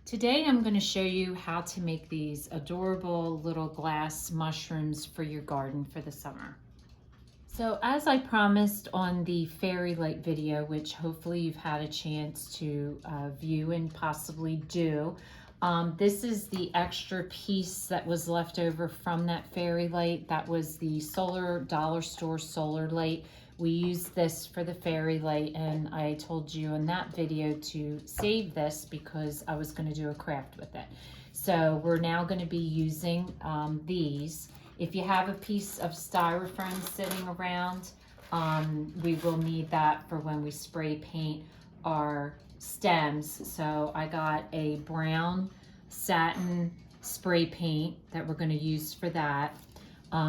Today I'm going to show you how to make these adorable little glass mushrooms for your garden for the summer. So as I promised on the fairy light video, which hopefully you've had a chance to view and possibly do, this is the extra piece that was left over from that fairy light. That was the dollar store solar light. We used this for the fairy light, and I told you in that video to save this because I was going to do a craft with it. So we're now going to be using these. If you have a piece of styrofoam sitting around, we will need that for when we spray paint our stems. So I got a brown satin spray paint that we're going to use for that.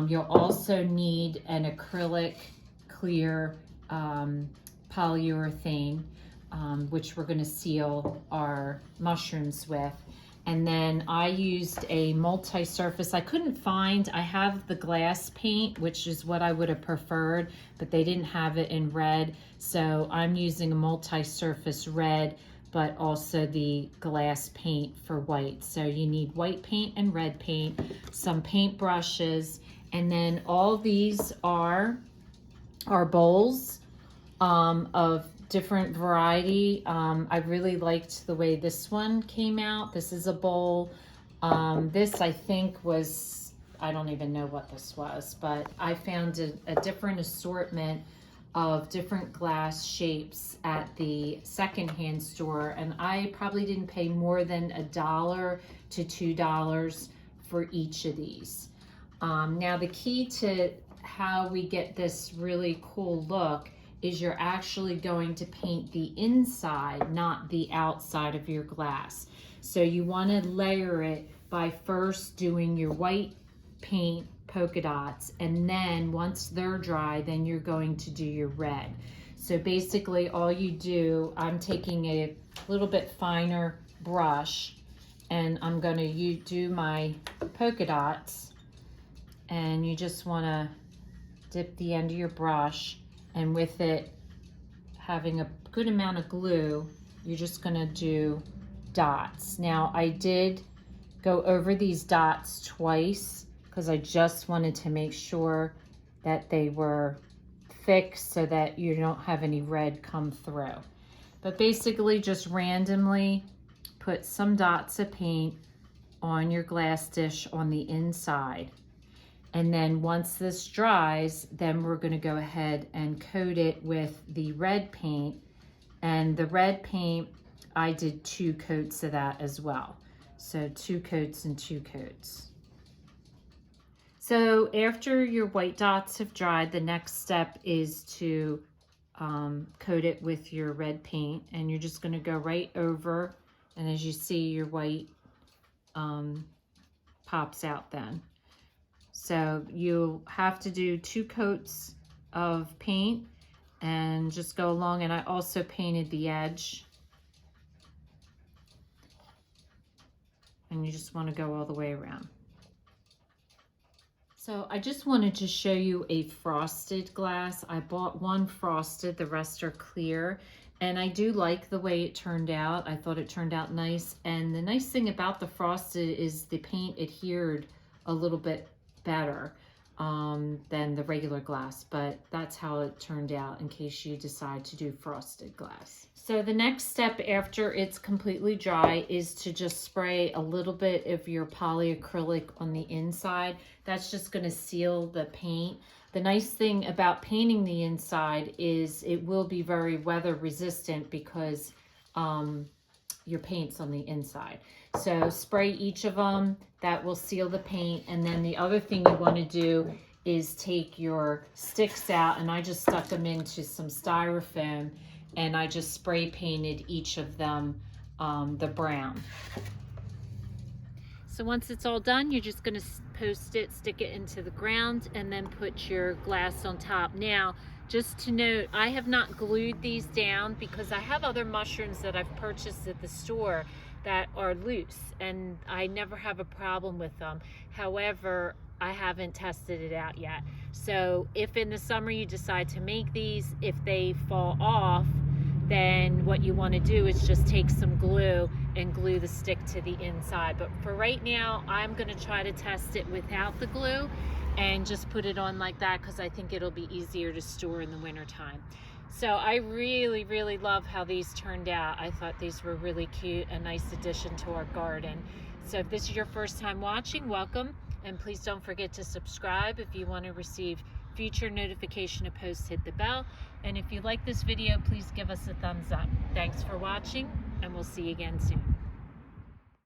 You'll also need an acrylic clear polyurethane, which we're going to seal our mushrooms with. And then I used a multi-surface. I couldn't find, I have the glass paint, which is what I would have preferred, but they didn't have it in red. So I'm using a multi-surface red, but also the glass paint for white. So you need white paint and red paint, some paint brushes, and then all these are bowls of different variety. I really liked the way this one came out. This is a bowl. This I think was, I don't even know what this was, but I found a different assortment of different glass shapes at the secondhand store, and I probably didn't pay more than $1 to $2 for each of these. Now the key to how we get this really cool look is you're actually going to paint the inside, not the outside of your glass. So you want to layer it by first doing your white paint polka dots, and then once they're dry, then you're going to do your red. So basically all you do, I'm taking a little bit finer brush and I'm going to do my polka dots, and you just want to dip the end of your brush, and with it having a good amount of glue, you're just gonna do dots. Now I did go over these dots twice because I just wanted to make sure that they were fixed so that you don't have any red come through. But basically just randomly put some dots of paint on your glass dish on the inside. And then once this dries, then we're going to go ahead and coat it with the red paint. And the red paint, I did 2 coats of that as well. So 2 coats and 2 coats. So after your white dots have dried, the next step is to coat it with your red paint. And you're just going to go right over. And as you see, your white pops out then. So you'll have to do 2 coats of paint and just go along. And I also painted the edge. And you just want to go all the way around. So I just wanted to show you a frosted glass. I bought one frosted, the rest are clear. And I do like the way it turned out. I thought it turned out nice. And the nice thing about the frosted is the paint adhered a little bit better than the regular glass, but that's how it turned out in case you decide to do frosted glass. So the next step after it's completely dry is to just spray a little bit of your polyacrylic on the inside. That's just going to seal the paint. The nice thing about painting the inside is it will be very weather resistant because your paint's on the inside. So spray each of them, that will seal the paint. And then the other thing you want to do is take your sticks out, and I just stuck them into some styrofoam and I just spray painted each of them the brown. So once it's all done, you're just going to post it, stick it into the ground, and then put your glass on top. Now, just to note, I have not glued these down because I have other mushrooms that I've purchased at the store that are loose, and I never have a problem with them. However, I haven't tested it out yet. So if in the summer you decide to make these, if they fall off, then what you want to do is just take some glue and glue the stick to the inside. But for right now, I'm going to try to test it without the glue and just put it on like that, because I think it'll be easier to store in the winter time. So I really, really love how these turned out. I thought these were really cute, a nice addition to our garden. So if this is your first time watching, welcome. And please don't forget to subscribe. If you want to receive future notification of posts, hit the bell. And if you like this video, please give us a thumbs up. Thanks for watching, and we'll see you again soon.